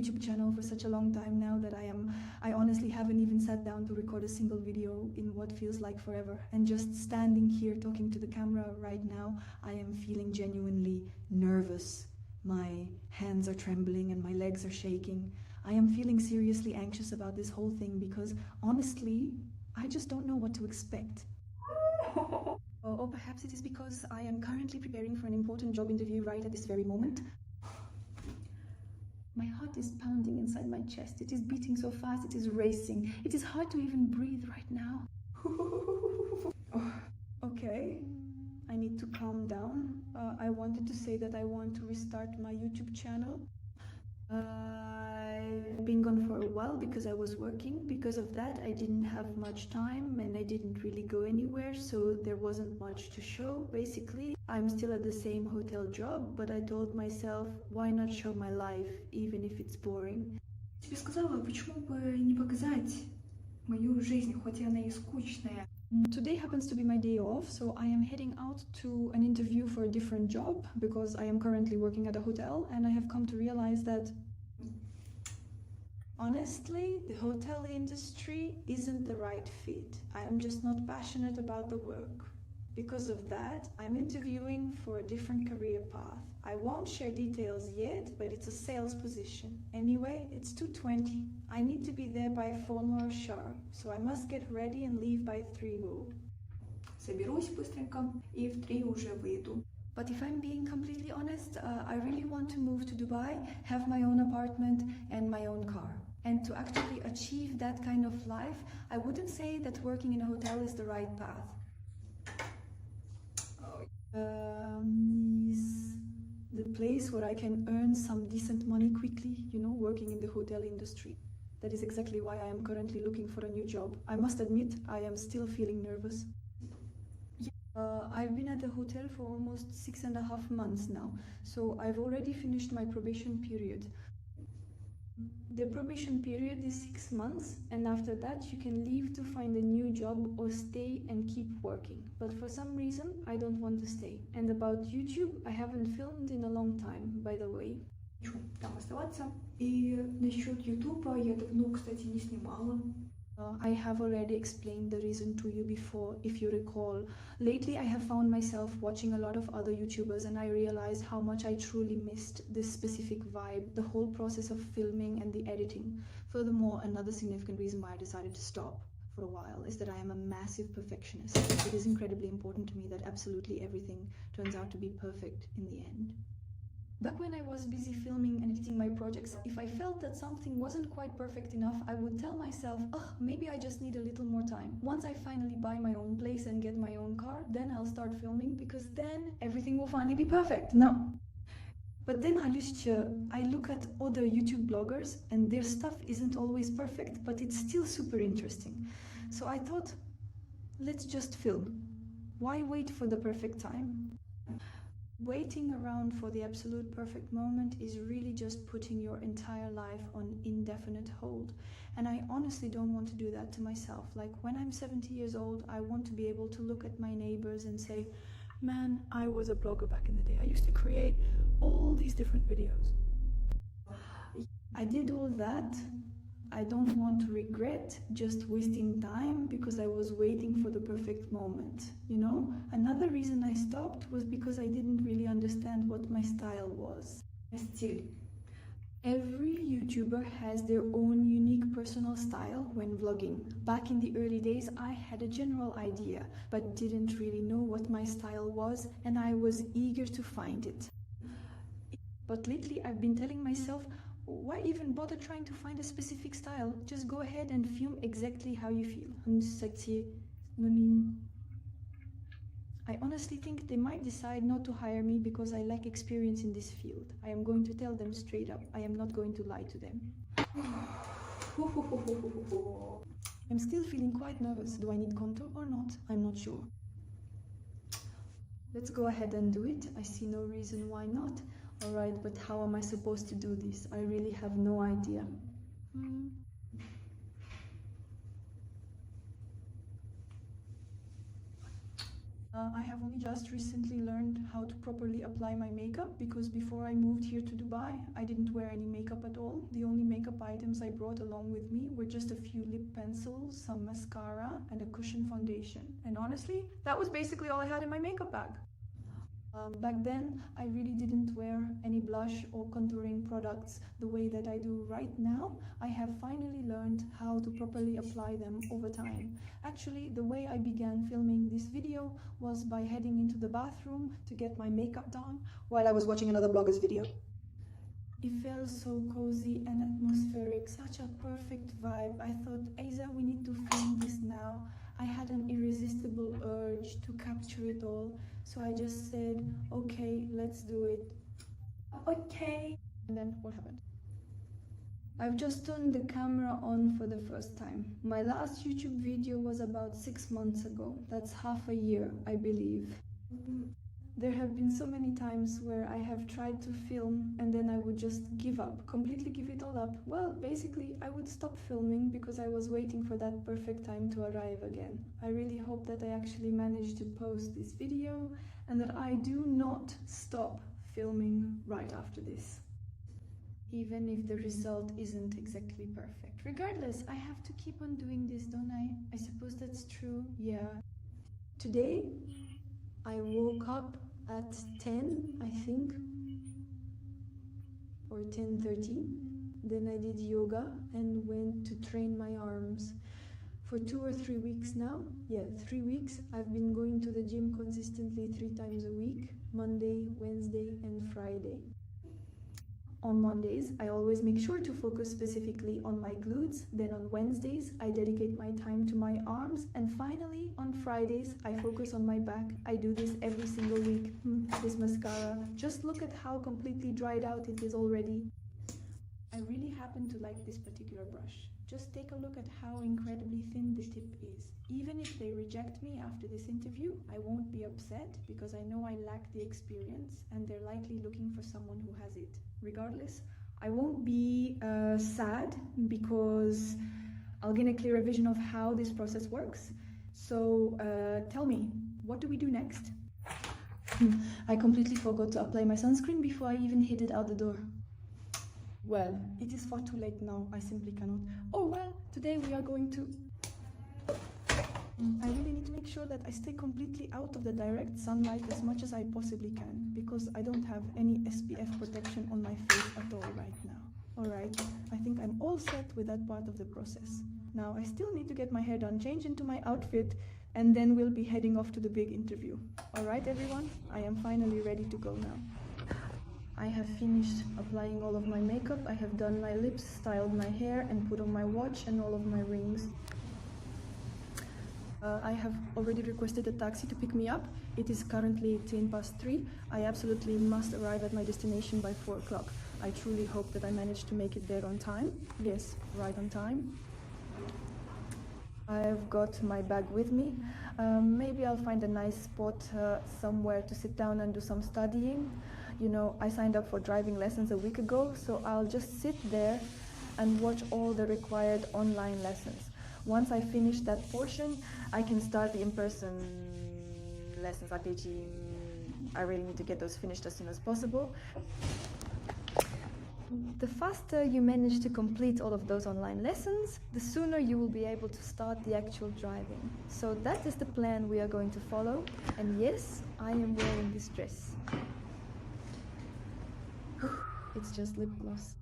YouTube channel for such a long time now that I honestly haven't even sat down to record a single video in what feels like forever. And just standing here talking to the camera right now, I am feeling genuinely nervous. My hands are trembling and my legs are shaking. I am feeling seriously anxious about this whole thing because honestly, I just don't know what to expect. Or perhaps it is because I am currently preparing for an important job interview right at this very moment. My heart is pounding inside my chest. It is beating so fast, it is racing. It is hard to even breathe right now. Okay, I need to calm down. I wanted to say that I want to restart my YouTube channel. I've been gone for a while because I was working. Because of that, I didn't have much time and I didn't really go anywhere, so there wasn't much to show. Basically, I'm still at the same hotel job, but I told myself, why not show my life, even if it's boring? Тебе сказала, почему бы не показать мою жизнь, хоть и она и скучная. Today happens to be my day off, so I am heading out to an interview for a different job because I am currently working at a hotel and I have come to realize that honestly, the hotel industry isn't the right fit. I am just not passionate about the work. Because of that, I'm interviewing for a different career path. I won't share details yet, but it's a sales position. Anyway, it's 2:20. I need to be there by 4 more sharp, so I must get ready and leave by 3. Соберусь быстренько и в 3 уже выйду. But if I'm being completely honest, I really want to move to Dubai, have my own apartment and my own car. And to actually achieve that kind of life, I wouldn't say that working in a hotel is the right path. Is the place where I can earn some decent money quickly, you know, working in the hotel industry. That is exactly why I am currently looking for a new job. I must admit, I am still feeling nervous. I've been at the hotel for almost 6.5 months now, so I've already finished my probation period. The probation period is 6 months, and after that you can leave to find a new job or stay and keep working. But for some reason, I don't want to stay. And about YouTube, I haven't filmed in a long time, by the way. Хочу там оставаться. И насчет Ютуба я давно, кстати, не снимала. I have already explained the reason to you before, if you recall. Lately, I have found myself watching a lot of other YouTubers and I realized how much I truly missed this specific vibe, the whole process of filming and the editing. Furthermore, another significant reason why I decided to stop for a while is that I am a massive perfectionist. It is incredibly important to me that absolutely everything turns out to be perfect in the end. Back when I was busy filming and editing my projects, if I felt that something wasn't quite perfect enough, I would tell myself, maybe I just need a little more time. Once I finally buy my own place and get my own car, then I'll start filming because then everything will finally be perfect. No. But then I look at other YouTube bloggers and their stuff isn't always perfect, but it's still super interesting. So I thought, let's just film. Why wait for the perfect time? Waiting around for the absolute perfect moment is really just putting your entire life on indefinite hold. And I honestly don't want to do that to myself. Like when I'm 70 years old, I want to be able to look at my neighbors and say, man, I was a blogger back in the day. I used to create all these different videos. I did all that. I don't want to regret just wasting time because I was waiting for the perfect moment, you know? Another reason I stopped was because I didn't really understand what my style was. Стиль. Every YouTuber has their own unique personal style when vlogging. Back in the early days, I had a general idea, but didn't really know what my style was, and I was eager to find it. But lately, I've been telling myself, why even bother trying to find a specific style? Just go ahead and film exactly how you feel. I honestly think they might decide not to hire me because I lack experience in this field. I am going to tell them straight up. I am not going to lie to them. I'm still feeling quite nervous. Do I need contour or not? I'm not sure. Let's go ahead and do it. I see no reason why not. Alright, but how am I supposed to do this? I really have no idea. I have only just recently learned how to properly apply my makeup because before I moved here to Dubai, I didn't wear any makeup at all. The only makeup items I brought along with me were just a few lip pencils, some mascara, and a cushion foundation. And honestly, that was basically all I had in my makeup bag. Back then, I really didn't wear any blush or contouring products the way that I do right now. I have finally learned how to properly apply them over time. Actually, the way I began filming this video was by heading into the bathroom to get my makeup done while I was watching another blogger's video. It felt so cozy and atmospheric, such a perfect vibe. I thought, Aiza, we need to film this now. I had an irresistible urge to capture it all, so I just said, okay, let's do it. Okay. And then what happened? I've just turned the camera on for the first time. My last YouTube video was about 6 months ago. That's half a year, I believe. There have been so many times where I have tried to film and then I would just give up, completely give it all up. Well, basically, I would stop filming because I was waiting for that perfect time to arrive again. I really hope that I actually managed to post this video and that I do not stop filming right after this, even if the result isn't exactly perfect. Regardless, I have to keep on doing this, don't I? I suppose that's true, yeah. Today, I woke up at 10, I think, or 10:30. Then I did yoga and went to train my arms. For 2 or 3 weeks now, 3 weeks, I've been going to the gym consistently 3 times a week, Monday, Wednesday, and Friday. On Mondays, I always make sure to focus specifically on my glutes. Then on Wednesdays, I dedicate my time to my arms. And finally, on Fridays, I focus on my back. I do this every single week. This mascara, just look at how completely dried out it is already. I really happen to like this particular brush. Just take a look at how incredibly thin the tip is. Even if they reject me after this interview, I won't be upset because I know I lack the experience and they're likely looking for someone who has it. Regardless, I won't be sad because I'll gain a clearer vision of how this process works. So tell me, what do we do next? I completely forgot to apply my sunscreen before I even headed out the door. Well, it is far too late now, I simply cannot. Oh well, today we are going to... I really need to make sure that I stay completely out of the direct sunlight as much as I possibly can, because I don't have any SPF protection on my face at all right now. Alright, I think I'm all set with that part of the process. Now I still need to get my hair done, change into my outfit, and then we'll be heading off to the big interview. Alright everyone, I am finally ready to go now. I have finished applying all of my makeup, I have done my lips, styled my hair, and put on my watch and all of my rings. I have already requested a taxi to pick me up. It is currently 3:10. I absolutely must arrive at my destination by 4 o'clock. I truly hope that I manage to make it there on time. Yes, right on time. I've got my bag with me. Maybe I'll find a nice spot somewhere to sit down and do some studying. You know, I signed up for driving lessons a week ago, so I'll just sit there and watch all the required online lessons. Once I finish that portion, I can start the in-person lessons. I really need to get those finished as soon as possible. The faster you manage to complete all of those online lessons, the sooner you will be able to start the actual driving. So that is the plan we are going to follow. And yes, I am wearing this dress. It's just lip gloss.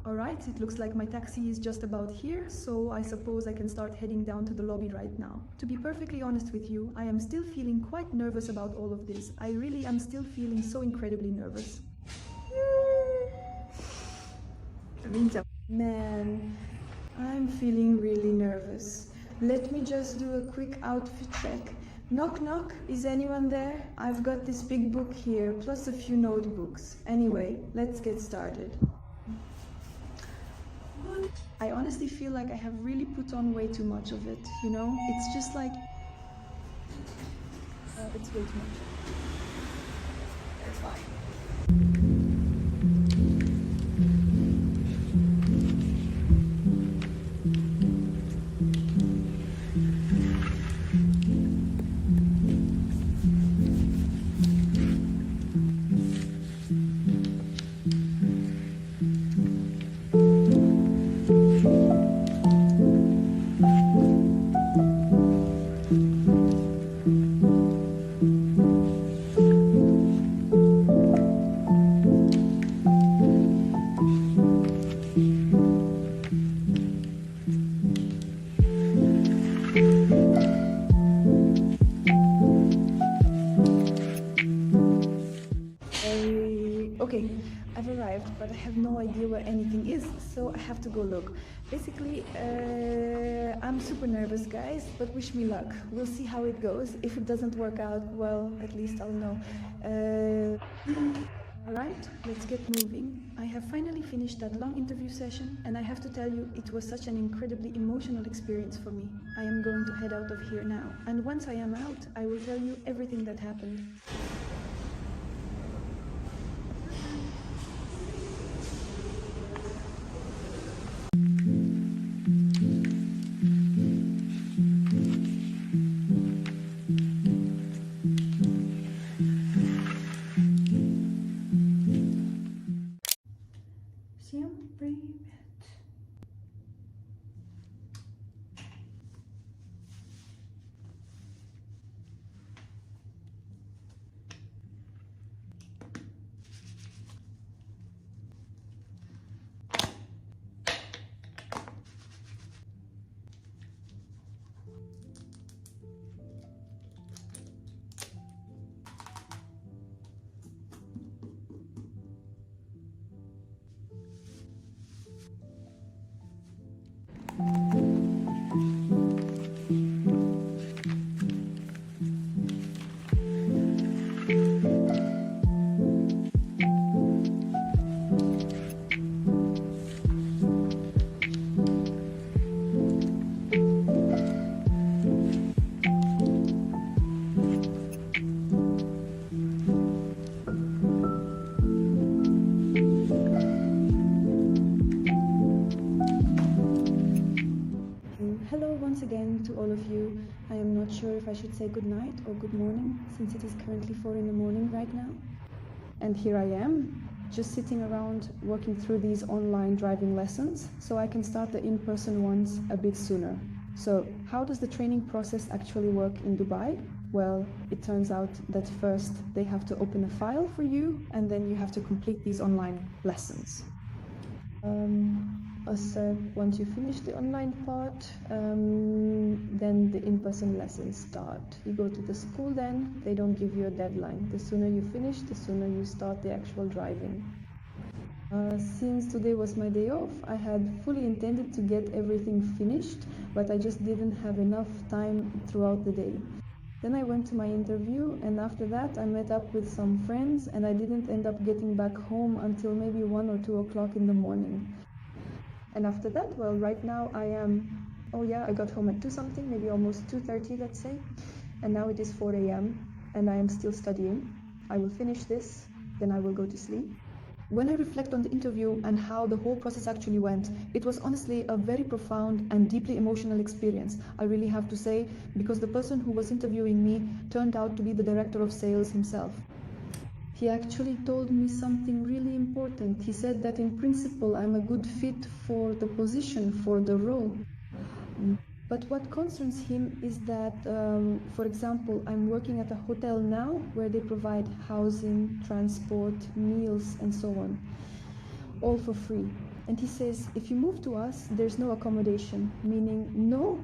Alright, it looks like my taxi is just about here, so I suppose I can start heading down to the lobby right now. To be perfectly honest with you, I am still feeling quite nervous about all of this. I really am still feeling so incredibly nervous. Man, I'm feeling really nervous. Let me just do a quick outfit check. Knock knock, is anyone there? I've got this big book here, plus a few notebooks. Anyway, let's get started. I honestly feel like I have really put on way too much of it, you know? It's just like... it's way too much. It's fine. Okay, I've arrived, but I have no idea where anything is, so I have to go look. Basically, I'm super nervous, guys, but wish me luck. We'll see how it goes. If it doesn't work out, well, at least I'll know. Alright, let's get moving. I have finally finished that long interview session, and I have to tell you, it was such an incredibly emotional experience for me. I am going to head out of here now, and once I am out, I will tell you everything that happened. Всем привет! Hello once again to all of you. I am not sure if I should say good night or good morning, since it is currently 4 in the morning right now. And here I am, just sitting around working through these online driving lessons, so I can start the in-person ones a bit sooner. So, how does the training process actually work in Dubai? Well, it turns out that first they have to open a file for you, and then you have to complete these online lessons. As said, once you finish the online part, then the in-person lessons start. You go to the school then, they don't give you a deadline. The sooner you finish, the sooner you start the actual driving. Since today was my day off, I had fully intended to get everything finished, but I just didn't have enough time throughout the day. Then I went to my interview, and after that I met up with some friends, and I didn't end up getting back home until maybe 1 or 2 o'clock in the morning. And after that, well, right now I got home at 2 something, maybe almost 2:30, let's say, and now it is 4 a.m. and I am still studying. I will finish this, then I will go to sleep. When I reflect on the interview and how the whole process actually went, it was honestly a very profound and deeply emotional experience, I really have to say, because the person who was interviewing me turned out to be the director of sales himself. He actually told me something really important. He said that in principle I'm a good fit for the position, for the role. But what concerns him is that, for example, I'm working at a hotel now where they provide housing, transport, meals, and so on, all for free. And he says, if you move to us, there's no accommodation, meaning no.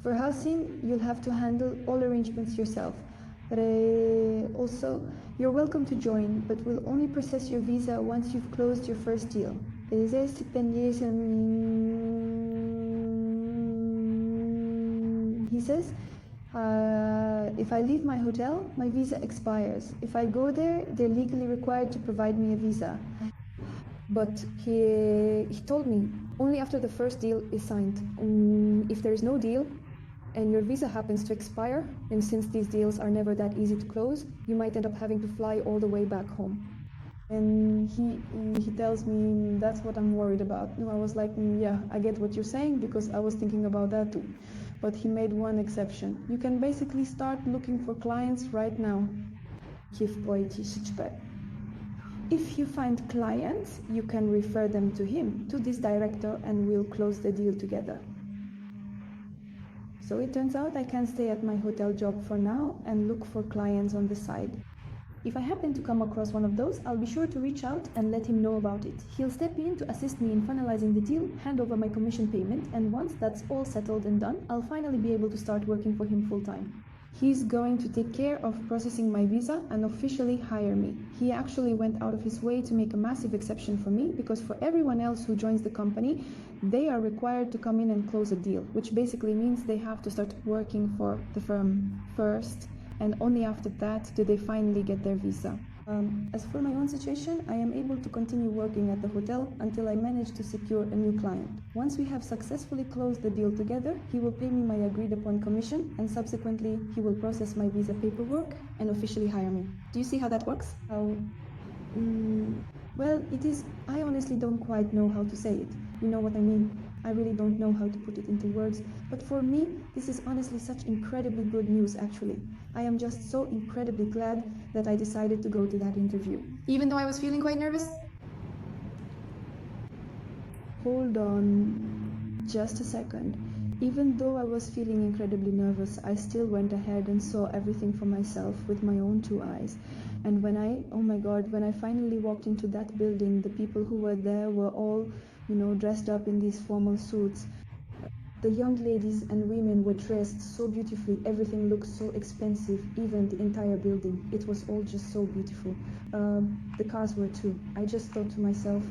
For housing, you'll have to handle all arrangements yourself. Also, you're welcome to join, but we'll only process your visa once you've closed your first deal. He says, if I leave my hotel, my visa expires. If I go there, they're legally required to provide me a visa. But he told me, only after the first deal is signed. If there is no deal, and your visa happens to expire, and since these deals are never that easy to close, you might end up having to fly all the way back home. And he tells me that's what I'm worried about. And I was like, yeah, I get what you're saying, because I was thinking about that too. But he made one exception. You can basically start looking for clients right now. If you find clients, you can refer them to him, to this director, and we'll close the deal together. So it turns out I can stay at my hotel job for now and look for clients on the side. If I happen to come across one of those, I'll be sure to reach out and let him know about it. He'll step in to assist me in finalizing the deal, hand over my commission payment, and once that's all settled and done, I'll finally be able to start working for him full time. He's going to take care of processing my visa and officially hire me. He actually went out of his way to make a massive exception for me because for everyone else who joins the company, they are required to come in and close a deal, which basically means they have to start working for the firm first, and only after that do they finally get their visa. As for my own situation, I am able to continue working at the hotel until I manage to secure a new client. Once we have successfully closed the deal together, he will pay me my agreed upon commission, and subsequently he will process my visa paperwork and officially hire me. Do you see how that works? Well, it is. I honestly don't quite know how to say it. You know what I mean? I really don't know how to put it into words, but for me, this is honestly such incredibly good news actually. I am just so incredibly glad that I decided to go to that interview. Even though I was feeling quite nervous? Hold on just a second. Even though I was feeling incredibly nervous, I still went ahead and saw everything for myself with my own two eyes. And when I finally walked into that building, the people who were there were all, dressed up in these formal suits. The young ladies and women were dressed so beautifully. Everything looked so expensive, even the entire building. It was all just so beautiful. The cars were too. I just thought to myself,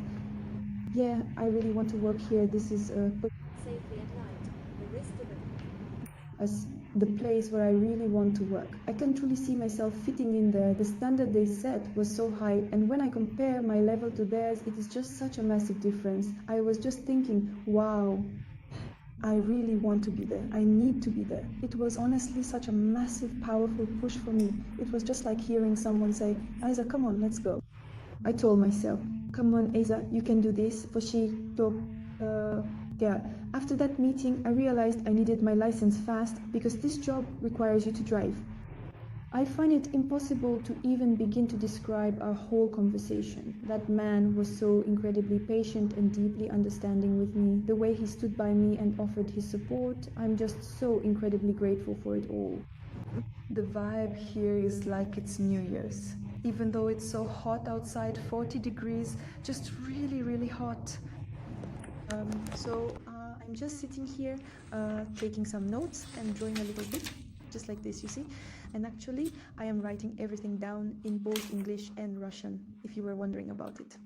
yeah, I really want to work here. This is Safely at night. The risk of it. as the place where I really want to work. I can truly see myself fitting in there. The standard they set was so high, and when I compare my level to theirs, it is just such a massive difference. I was just thinking, wow, I really want to be there. I need to be there. It was honestly such a massive, powerful push for me. It was just like hearing someone say, Isa, come on, let's go. I told myself, come on, Isa, you can do this. After that meeting, I realized I needed my license fast because this job requires you to drive. I find it impossible to even begin to describe our whole conversation. That man was so incredibly patient and deeply understanding with me. The way he stood by me and offered his support, I'm just so incredibly grateful for it all. The vibe here is like it's New Year's. Even though it's so hot outside, 40 degrees, just really, really hot. I'm just sitting here taking some notes and drawing a little bit, just like this, you see. And actually, I am writing everything down in both English and Russian, if you were wondering about it.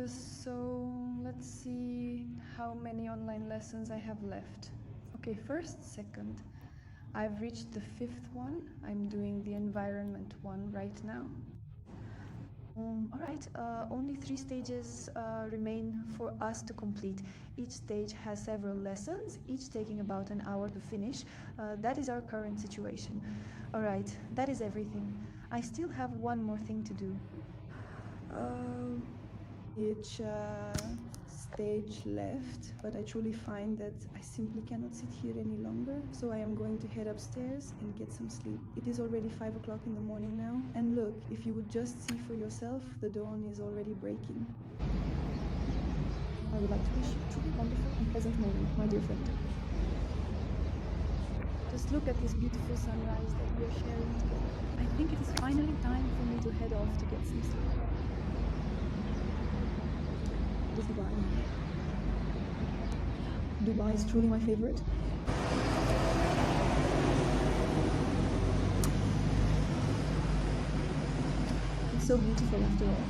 So let's see how many online lessons I have left. Okay, first, second. I've reached the 5th one. I'm doing the environment one right now. Alright, only 3 stages remain for us to complete. Each stage has several lessons, each taking about an hour to finish. That is our current situation. Alright, that is everything. I still have one more thing to do. Each stage left, but I truly find that I simply cannot sit here any longer, so I am going to head upstairs and get some sleep. It is already 5 o'clock in the morning now, and look, if you would just see for yourself, the dawn is already breaking. I would like to wish you a truly wonderful and pleasant morning, my dear friend. Just look at this beautiful sunrise that we are sharing together. I think it is finally time for me to head off to get some sleep. It is Dubai. Dubai is truly my favorite. It's so beautiful after all.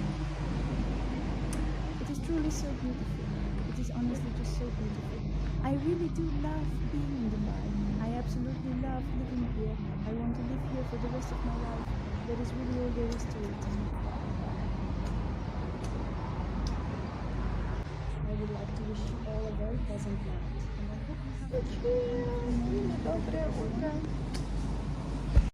It is truly so beautiful. It is honestly just so beautiful. I really do love being in Dubai. I absolutely love living here. I want to live here for the rest of my life. That is really all there is to it. I would like to wish you all a very pleasant night. And I hope you have a Доброе утро.